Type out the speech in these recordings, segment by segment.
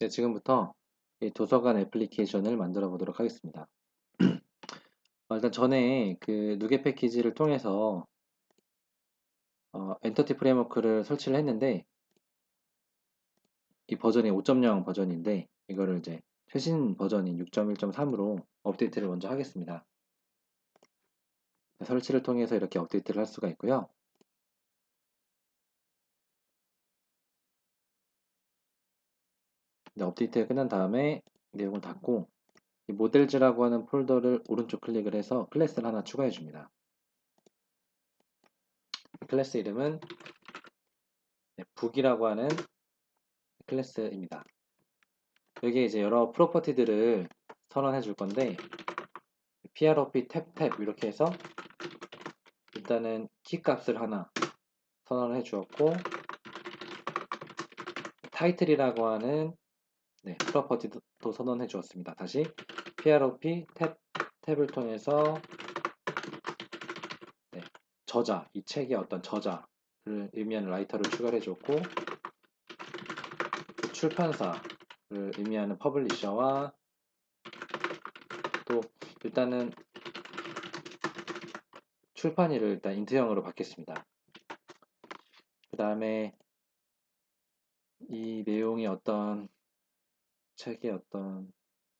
네, 지금부터 이 도서관 애플리케이션을 만들어 보도록 하겠습니다. 일단 전에 그 누게 패키지를 통해서 엔터티 프레임워크를 설치를 했는데 이 버전이 5.0 버전인데 이거를 이제 최신 버전인 6.1.3으로 업데이트를 먼저 하겠습니다. 설치를 통해서 이렇게 업데이트를 할 수가 있고요. 업데이트가 끝난 다음에 내용을 닫고 이 모델즈라고 하는 폴더를 오른쪽 클릭을 해서 클래스를 하나 추가해 줍니다. 클래스 이름은 북이라고 하는 클래스입니다. 여기에 이제 여러 프로퍼티들을 선언해 줄 건데 PROP 탭 이렇게 해서 일단은 키 값을 하나 선언을 해 주었고 타이틀이라고 하는 프로퍼티도 선언해 주었습니다. 다시 PROP 탭을 통해서 저자, 이 책의 어떤 저자를 의미하는 라이터를 추가해 줬고 출판사를 의미하는 퍼블리셔와 또 일단은 출판일을 일단 인트형으로 받겠습니다. 그 다음에 이 내용이 어떤 책의 어떤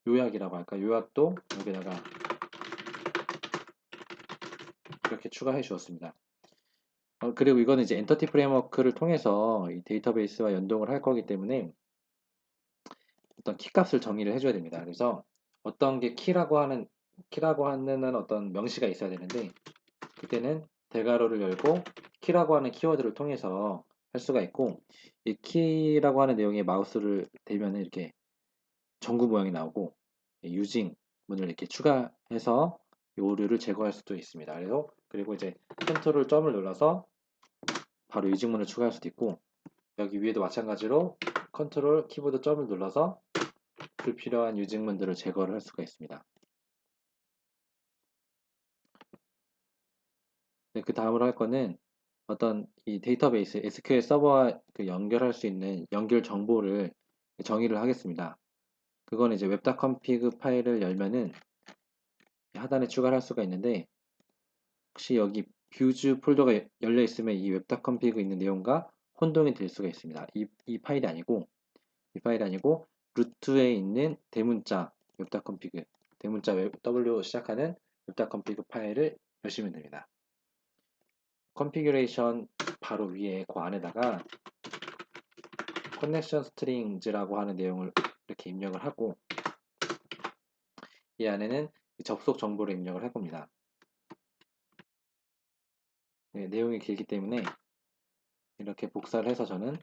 요약이라고 할까? 요약도 여기다가 이렇게 추가해 주었습니다. 그리고 이거는 이제 엔터티 프레임워크를 통해서 이 데이터베이스와 연동을 할 거기 때문에 어떤 키 값을 정의를 해줘야 됩니다. 그래서 어떤 게 키라고 하는 어떤 명시가 있어야 되는데 그때는 대괄호를 열고 키라고 하는 키워드를 통해서 할 수가 있고 이 키라고 하는 내용에 마우스를 대면 이렇게 전구 모양이 나오고 유징 문을 이렇게 추가해서 이 오류를 제거할 수도 있습니다. 그리고 이제 컨트롤 점을 눌러서 바로 유징문을 추가할 수도 있고 여기 위에도 마찬가지로 컨트롤 키보드 점을 눌러서 불필요한 유징문들을 제거를 할 수가 있습니다. 네, 그 다음으로 할 거는 어떤 이 데이터베이스 SQL 서버와 그 연결할 수 있는 연결 정보를 정의를 하겠습니다. 그건 이제 웹.config 파일을 열면은 하단에 추가를 할 수가 있는데 혹시 여기 뷰즈 폴더가 열려 있으면 이 웹.config 있는 내용과 혼동이 될 수가 있습니다. 이 파일이 아니고 루트에 있는 대문자 웹.config 대문자 W 시작하는 웹.config 파일을 여시면 됩니다. 컨피규레이션 바로 위에 그 안에다가 커넥션 스트링즈라고 하는 내용을 이렇게 입력을 하고 이 안에는 접속 정보를 입력을 할 겁니다. 네, 내용이 길기 때문에 이렇게 복사를 해서 저는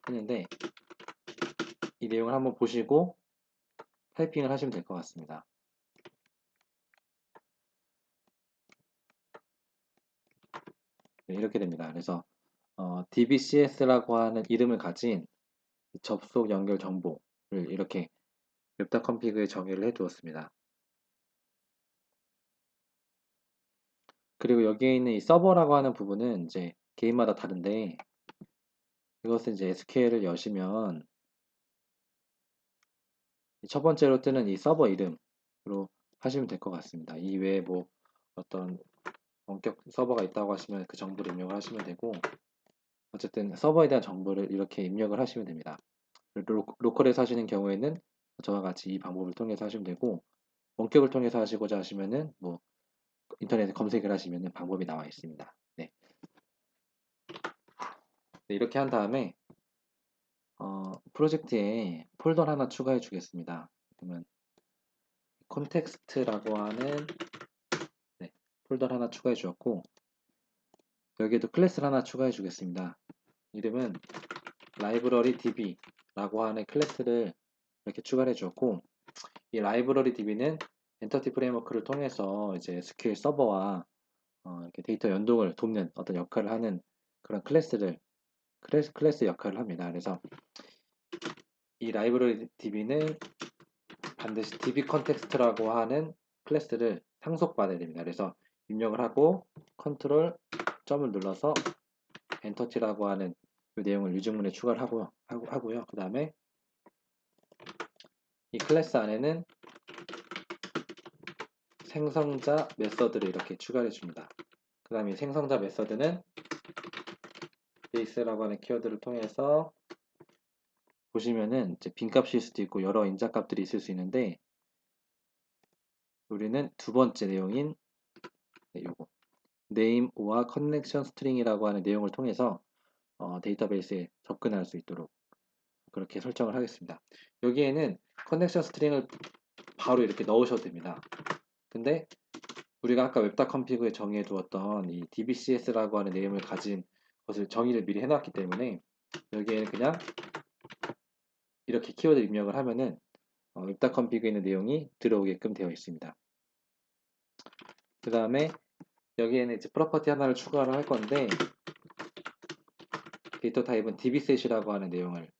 했는데 이 내용을 한번 보시고 타이핑을 하시면 될 것 같습니다. 네, 이렇게 됩니다. 그래서 DBCS라고 하는 이름을 가진 접속 연결 정보를 이렇게 웹.config에 정의를 해 두었습니다. 그리고 여기에 있는 이 서버라고 하는 부분은 이제 개인마다 다른데 이것은 이제 SQL을 여시면 첫 번째로 뜨는 이 서버 이름으로 하시면 될 것 같습니다. 이 외에 뭐 어떤 원격 서버가 있다고 하시면 그 정보를 입력을 하시면 되고 어쨌든 서버에 대한 정보를 이렇게 입력을 하시면 됩니다. 로컬에서 하시는 경우에는 저와 같이 이 방법을 통해서 하시면 되고 원격을 통해서 하시고자 하시면은 뭐 인터넷에 검색을 하시면은 방법이 나와 있습니다. 네. 네, 이렇게 한 다음에 프로젝트에 폴더 하나 추가해 주겠습니다. 그러면 콘텍스트라고 하는 폴더 하나 추가해 주었고 여기에도 클래스를 하나 추가해 주겠습니다. 이름은 라이브러리 db라고 하는 클래스를 이렇게 추가해 주었고 이 라이브러리 db는 엔터티 프레임워크를 통해서 이제 SQL 서버와 이렇게 데이터 연동을 돕는 어떤 역할을 하는 그런 클래스 역할을 합니다. 그래서 이 라이브러리 db는 반드시 db 컨텍스트라고 하는 클래스를 상속받아야 됩니다. 그래서 입력을 하고 컨트롤 점을 눌러서 엔터티라고 하는 이 내용을 유증문에 추가를 하고요. 그 다음에 이 클래스 안에는 생성자 메서드를 이렇게 추가해 줍니다. 그 다음에 생성자 메서드는 베이스라고 하는 키워드를 통해서 보시면은 이제 빈값일 수도 있고 여러 인자값들이 있을 수 있는데 우리는 두 번째 내용인 요거 name와 connection string이라고 하는 내용을 통해서 데이터베이스에 접근할 수 있도록 그렇게 설정을 하겠습니다. 여기에는 connection string을 바로 이렇게 넣으셔도 됩니다. 근데 우리가 아까 웹.config에 정의해 두었던 이 dbcs라고 하는 네임을 가진 것을 정의를 미리 해놨기 때문에 여기에는 그냥 이렇게 키워드 입력을 하면은 웹.config에 있는 내용이 들어오게끔 되어 있습니다. 그 다음에 여기에는 이제 프로퍼티 하나를 추가를 할 건데 데이터 타입은 dbset이라고 하는 내용을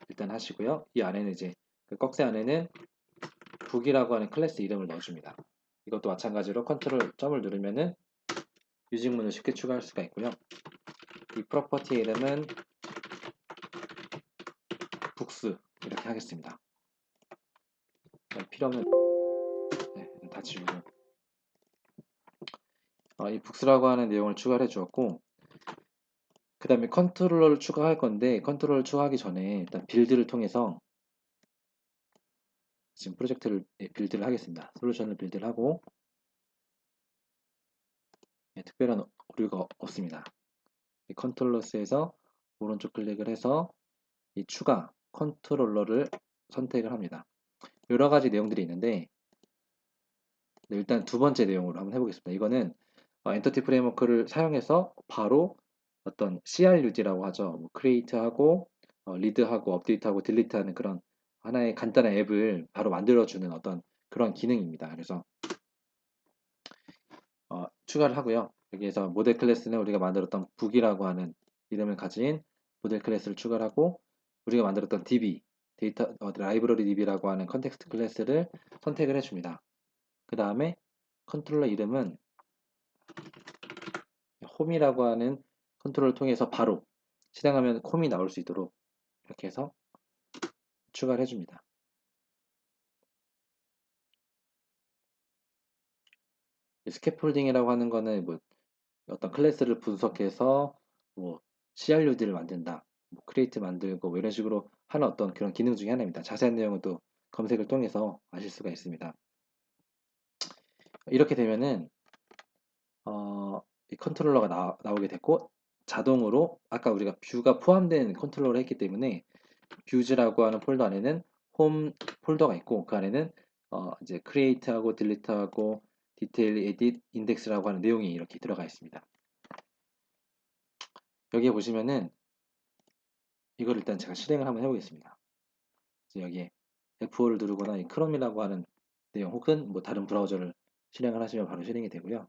일단 하시고요. 이 안에는 이제 그 꺽쇠 안에는 북이라고 하는 클래스 이름을 넣어줍니다. 이것도 마찬가지로 컨트롤 점을 누르면은 유직문을 쉽게 추가할 수가 있고요. 이 프로퍼티 이름은 북스 이렇게 하겠습니다. 필요 없는 다 지우고 이 북스라고 하는 내용을 추가를 해주었고 그 다음에 컨트롤러를 추가할 건데 컨트롤러를 추가하기 전에 일단 빌드를 통해서 지금 프로젝트를 빌드를 하겠습니다. 솔루션을 빌드를 하고 특별한 오류가 없습니다. 컨트롤러스에서 오른쪽 클릭을 해서 이 추가 컨트롤러를 선택을 합니다. 여러 가지 내용들이 있는데 일단 두 번째 내용으로 한번 해보겠습니다. 이거는 엔터티 프레임워크를 사용해서 바로 어떤 CRUD라고 하죠. 뭐 create하고 리드하고 업데이트하고 딜리트하는 그런 하나의 간단한 앱을 바로 만들어주는 어떤 그런 기능입니다. 그래서 추가를 하고요. 여기에서 모델 클래스는 우리가 만들었던 북이라고 하는 이름을 가진 모델 클래스를 추가를 하고 우리가 만들었던 DB 데이터 라이브러리 DB라고 하는 컨텍스트 클래스를 선택을 해줍니다. 그 다음에 컨트롤러 이름은 홈이라고 하는 컨트롤을 통해서 바로 실행하면 홈이 나올 수 있도록 이렇게 해서 추가를 해줍니다. 스캐폴딩이라고 하는 거는 뭐 어떤 클래스를 분석해서 뭐 CRUD를 만든다, 뭐 크리에이트 만들고 뭐 이런 식으로 하는 어떤 그런 기능 중에 하나입니다. 자세한 내용은 또 검색을 통해서 아실 수가 있습니다. 이렇게 되면은 이 컨트롤러가 나오게 됐고 자동으로 아까 우리가 뷰가 포함된 컨트롤러를 했기 때문에 뷰즈라고 하는 폴더 안에는 홈 폴더가 있고 그 안에는 이제 크리에이트하고 딜리트하고 디테일, 에딧, 인덱스라고 하는 내용이 이렇게 들어가 있습니다. 여기에 보시면은 이걸 일단 제가 실행을 한번 해보겠습니다. 여기에 F5를 누르거나 이 크롬이라고 하는 내용 혹은 뭐 다른 브라우저를 실행을 하시면 바로 실행이 되고요.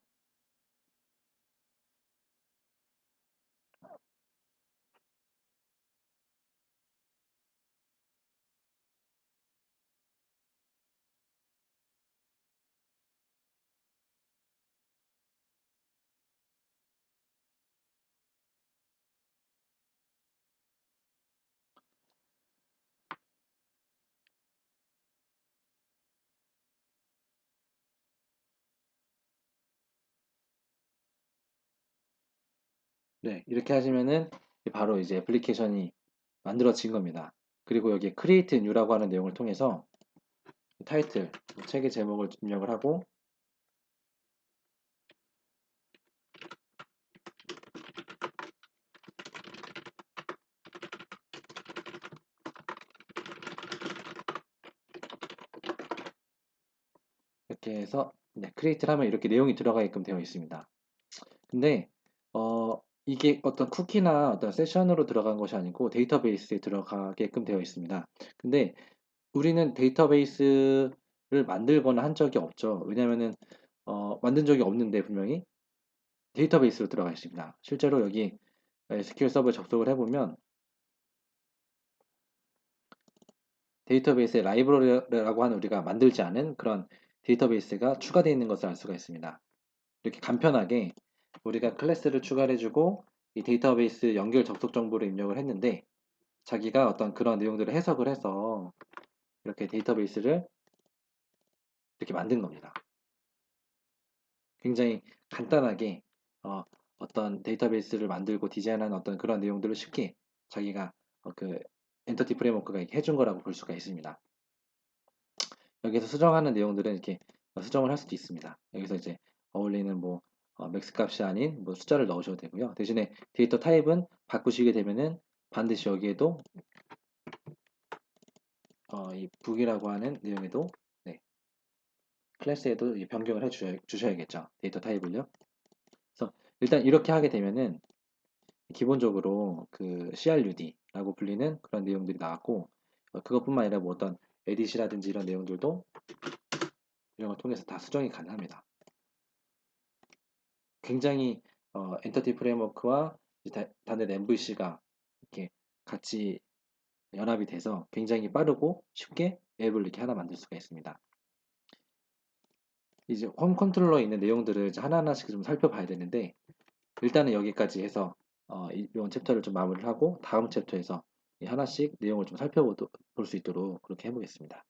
네, 이렇게 하시면은 바로 이제 애플리케이션이 만들어진 겁니다. 그리고 여기에 create new라고 하는 내용을 통해서 타이틀, 책의 제목을 입력을 하고 이렇게 해서 create를 하면 이렇게 내용이 들어가게끔 되어 있습니다. 근데 이게 어떤 쿠키나 어떤 세션으로 들어간 것이 아니고 데이터베이스에 들어가게끔 되어 있습니다. 근데 우리는 데이터베이스를 만들거나 한 적이 없죠. 왜냐면은 만든 적이 없는데 분명히 데이터베이스로 들어가 있습니다. 실제로 여기 SQL 서버에 접속을 해보면 데이터베이스에 라이브러리라고 하는 우리가 만들지 않은 그런 데이터베이스가 추가되어 있는 것을 알 수가 있습니다. 이렇게 간편하게 우리가 클래스를 추가해주고 이 데이터베이스 연결 접속 정보를 입력을 했는데 자기가 어떤 그런 내용들을 해석을 해서 이렇게 데이터베이스를 이렇게 만든 겁니다. 굉장히 간단하게 어떤 데이터베이스를 만들고 디자인하는 어떤 그런 내용들을 쉽게 자기가 그 엔터티 프레임워크가 해준 거라고 볼 수가 있습니다. 여기서 수정하는 내용들은 이렇게 수정을 할 수도 있습니다. 여기서 이제 어울리는 뭐 맥스 값이 아닌 뭐 숫자를 넣으셔도 되고요. 대신에 데이터 타입은 바꾸시게 되면은 반드시 여기에도 이 북이라고 하는 내용에도 네, 클래스에도 변경을 주셔야겠죠. 데이터 타입을요. 그래서 일단 이렇게 하게 되면은 기본적으로 그 CRUD라고 불리는 그런 내용들이 나왔고 그것뿐만 아니라 뭐 어떤 에딧이라든지 이런 내용들도 이런 걸 통해서 다 수정이 가능합니다. 굉장히 엔터티 프레임워크와 단넷 MVC가 이렇게 같이 연합이 돼서 굉장히 빠르고 쉽게 앱을 이렇게 하나 만들 수가 있습니다. 이제 홈 컨트롤러에 있는 내용들을 이제 하나하나씩 좀 살펴봐야 되는데 일단은 여기까지 해서 이번 챕터를 좀 마무리를 하고 다음 챕터에서 하나씩 내용을 좀 살펴볼 수 있도록 그렇게 해보겠습니다.